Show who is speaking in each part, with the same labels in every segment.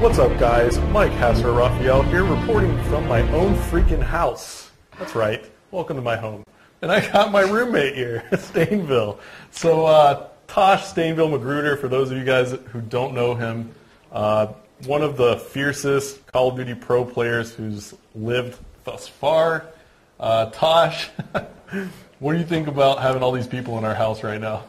Speaker 1: What's up, guys? Mike Hasser-Raphael here, reporting from my own freaking house. That's right. Welcome to my home. And I got my roommate here, Stainville. So, Tosh Stainville Magruder, for those of you guys who don't know him, one of the fiercest Call of Duty pro players who's lived thus far. Tosh, what do you think about having all these people in our house right now?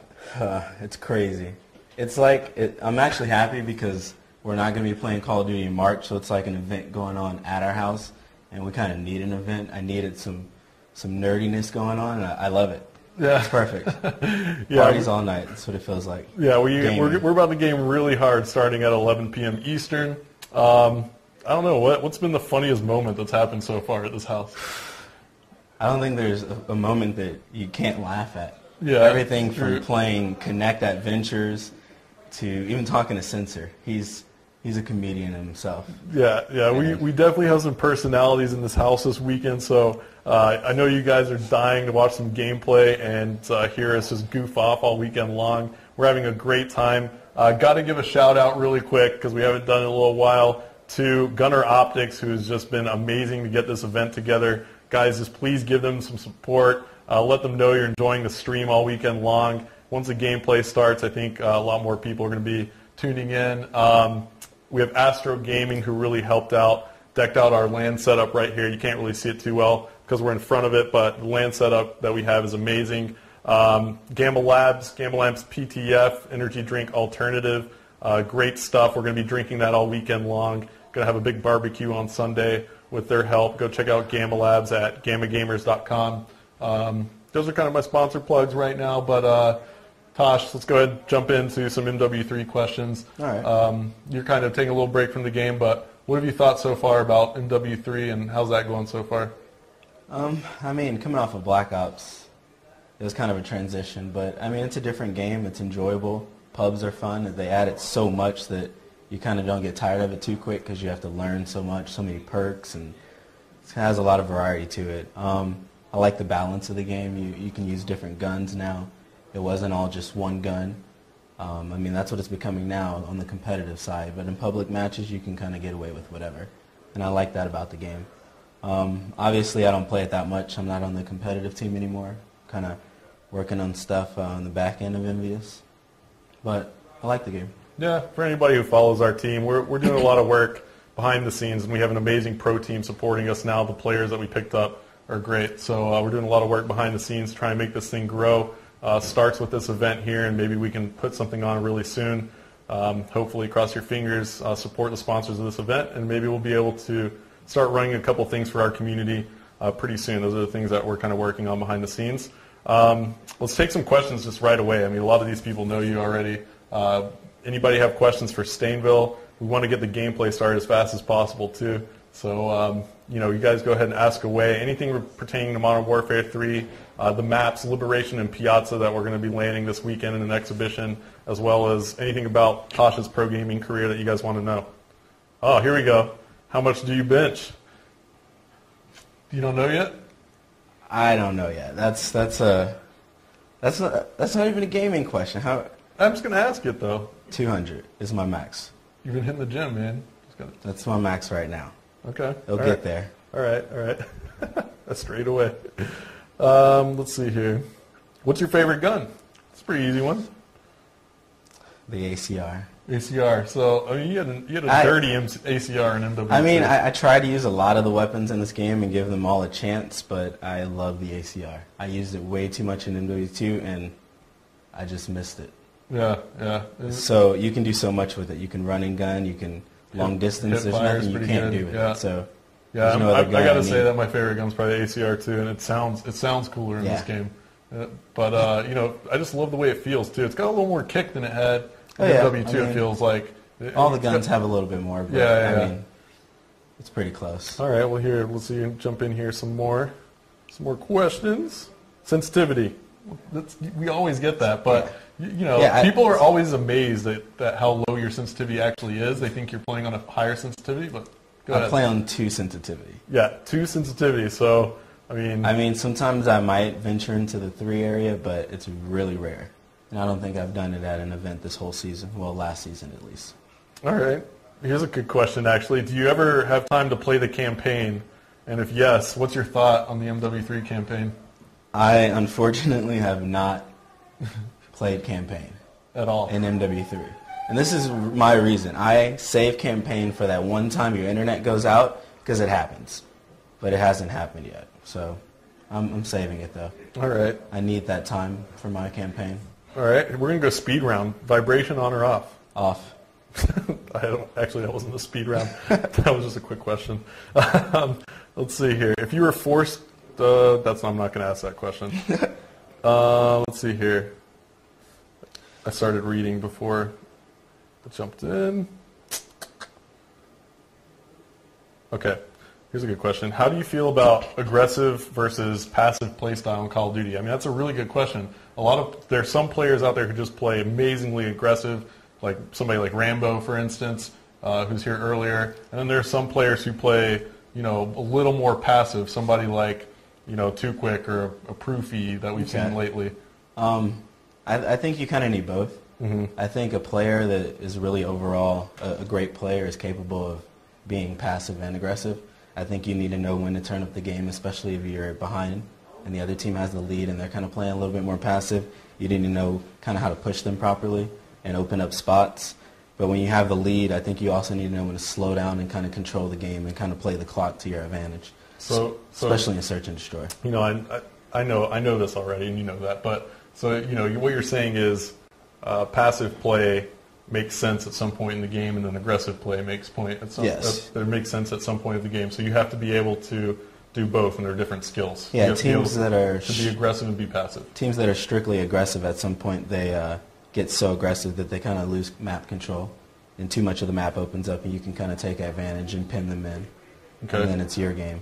Speaker 2: It's crazy. It's like, I'm actually happy because we're not going to be playing Call of Duty in March, so it's like an event going on at our house, and we kind of need an event. I needed some nerdiness going on, and I love it.
Speaker 1: Yeah.
Speaker 2: It's perfect.
Speaker 1: Yeah.
Speaker 2: Parties all night. That's what it feels like.
Speaker 1: Yeah, we're about to game really hard starting at 11 p.m. Eastern. I don't know, what's been the funniest moment that's happened so far at this house?
Speaker 2: I don't think there's a moment that you can't laugh at.
Speaker 1: Yeah,
Speaker 2: everything from playing Connect Adventures to even talking to Sensor. He's a comedian himself.
Speaker 1: Yeah, we definitely have some personalities in this house this weekend, so I know you guys are dying to watch some gameplay and hear us just goof off all weekend long. We're having a great time. Got to give a shout out really quick, because we haven't done it in a little while, to Gunnar Optics, who has just been amazing to get this event together. Guys, just please give them some support. Let them know you're enjoying the stream all weekend long. Once the gameplay starts, I think a lot more people are going to be tuning in. We have Astro Gaming, who really helped out, decked out our LAN setup right here. You can't really see it too well because we're in front of it, but the LAN setup that we have is amazing. Gamma Labs PTF, energy drink alternative, great stuff. We're going to be drinking that all weekend long. Going to have a big barbecue on Sunday with their help. Go check out Gamma Labs at gammagamers.com. Those are kind of my sponsor plugs right now, but Tosh, let's go ahead and jump into some MW3 questions.
Speaker 2: All right.
Speaker 1: You're kind of taking a little break from the game, but what have you thought so far about MW3, and how's that going so far?
Speaker 2: I mean, coming off of Black Ops, it was kind of a transition, but I mean, it's a different game. It's enjoyable. Pubs are fun. They added so much that you kind of don't get tired of it too quick because you have to learn so much, so many perks, and it has a lot of variety to it. I like the balance of the game. You can use different guns now. It wasn't all just one gun. I mean, that's what it's becoming now on the competitive side. But in public matches, you can kind of get away with whatever. And I like that about the game. Obviously, I don't play it that much. I'm not on the competitive team anymore. Kind of working on stuff on the back end of Envious. But I like the game.
Speaker 1: Yeah, for anybody who follows our team, we're doing a lot of work behind the scenes, and we have an amazing pro team supporting us now. The players that we picked up are great. So we're doing a lot of work behind the scenes trying to make this thing grow. Starts with this event here, and maybe we can put something on really soon. Hopefully, cross your fingers, support the sponsors of this event, and maybe we'll be able to start running a couple things for our community pretty soon. Those are the things that we're kind of working on behind the scenes. Let's take some questions just right away. I mean, a lot of these people know you already. Anybody have questions for Stainville? We want to get the gameplay started as fast as possible, too. So, you guys go ahead and ask away. Anything pertaining to Modern Warfare 3, the maps, Liberation and Piazza that we're going to be landing this weekend in an exhibition, as well as anything about Tosh's pro gaming career that you guys want to know. Oh, here we go. How much do you bench? You don't know yet?
Speaker 2: I don't know yet. That's not even a gaming question.
Speaker 1: I'm just going to ask it, though.
Speaker 2: 200 is my max.
Speaker 1: You've been hitting the gym, man.
Speaker 2: That's my max right now.
Speaker 1: Okay.
Speaker 2: It'll get there.
Speaker 1: All right. That's straight away. Let's see here. What's your favorite gun? It's a pretty easy one.
Speaker 2: The ACR.
Speaker 1: ACR. So, I mean, you had a dirty ACR in MW3.
Speaker 2: I mean, I try to use a lot of the weapons in this game and give them all a chance, but I love the ACR. I used it way too much in MW2, and I just missed it.
Speaker 1: Yeah.
Speaker 2: So you can do so much with it. You can run and gun. You can long distance. There's nothing you can't do with it. So
Speaker 1: yeah, I got to say that my favorite gun's probably the ACR too, and it sounds cooler in this game. But I just love the way it feels too. It's got a little more kick than it had in MW2. It feels like
Speaker 2: all the guns have a little bit more. But I mean, it's pretty close.
Speaker 1: All right, well here, let's see. Jump in here some more questions. Sensitivity. We always get that, but people are always amazed at how low your sensitivity actually is. They think you're playing on a higher sensitivity, but go ahead.
Speaker 2: I play on 2 sensitivity.
Speaker 1: Yeah, 2 sensitivity. So, I mean, sometimes I might venture into the 3 area, but it's really rare. And I don't think I've done it at an event this whole season. Well, last season at least. All right. Here's a good question, actually. Do you ever have time to play the campaign? And if yes, what's your thought on the MW3 campaign?
Speaker 2: I unfortunately have not played campaign
Speaker 1: At all?
Speaker 2: in MW3. And this is my reason. I save campaign for that one time your internet goes out because it happens. But it hasn't happened yet. So I'm saving it, though.
Speaker 1: All right.
Speaker 2: I need that time for my campaign.
Speaker 1: All right. We're going to go speed round. Vibration on or off?
Speaker 2: Off.
Speaker 1: Actually, that wasn't a speed round. That was just a quick question. Let's see here. If you were forced, I'm not going to ask that question. Let's see here. I started reading before I jumped in. Okay. Here's a good question. How do you feel about aggressive versus passive play style in Call of Duty? I mean, that's a really good question. There's some players out there who just play amazingly aggressive, like somebody like Rambo, for instance, who's here earlier. And then there's some players who play, a little more passive, somebody like, Too Quick or a Proofy that we've seen lately.
Speaker 2: I think you kind of need both. Mm-hmm. I think a player that is really overall a great player is capable of being passive and aggressive. I think you need to know when to turn up the game, especially if you're behind and the other team has the lead and they're kind of playing a little bit more passive. You need to know kind of how to push them properly and open up spots. But when you have the lead, I think you also need to know when to slow down and kind of control the game and kind of play the clock to your advantage, especially in Search and Destroy.
Speaker 1: I know this already, and you know that. But what you're saying is passive play makes sense at some point in the game, and then aggressive play makes sense at some point of the game. So you have to be able to do both, and they're different skills.
Speaker 2: Yeah, teams that are
Speaker 1: to be aggressive and be passive.
Speaker 2: Teams that are strictly aggressive at some point, they get so aggressive that they kind of lose map control, and too much of the map opens up, and you can kind of take advantage and pin them in, and then it's your game.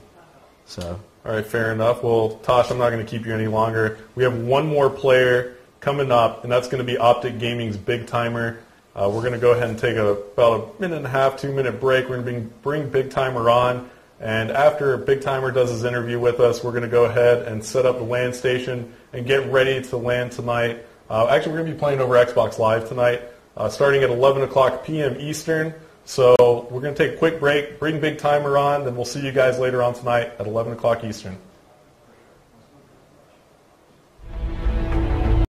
Speaker 2: So.
Speaker 1: All right, fair enough. Well, Tosh, I'm not going to keep you any longer. We have one more player coming up, and that's going to be Optic Gaming's Big Timer. We're going to go ahead and take about a minute and a half, 2-minute break. We're going to bring Big Timer on, and after Big Timer does his interview with us, we're going to go ahead and set up the LAN station and get ready to LAN tonight. Actually, we're going to be playing over Xbox Live tonight, starting at 11 o'clock p.m. Eastern. So we're going to take a quick break, bring Big Timer on, then we'll see you guys later on tonight at 11 o'clock Eastern.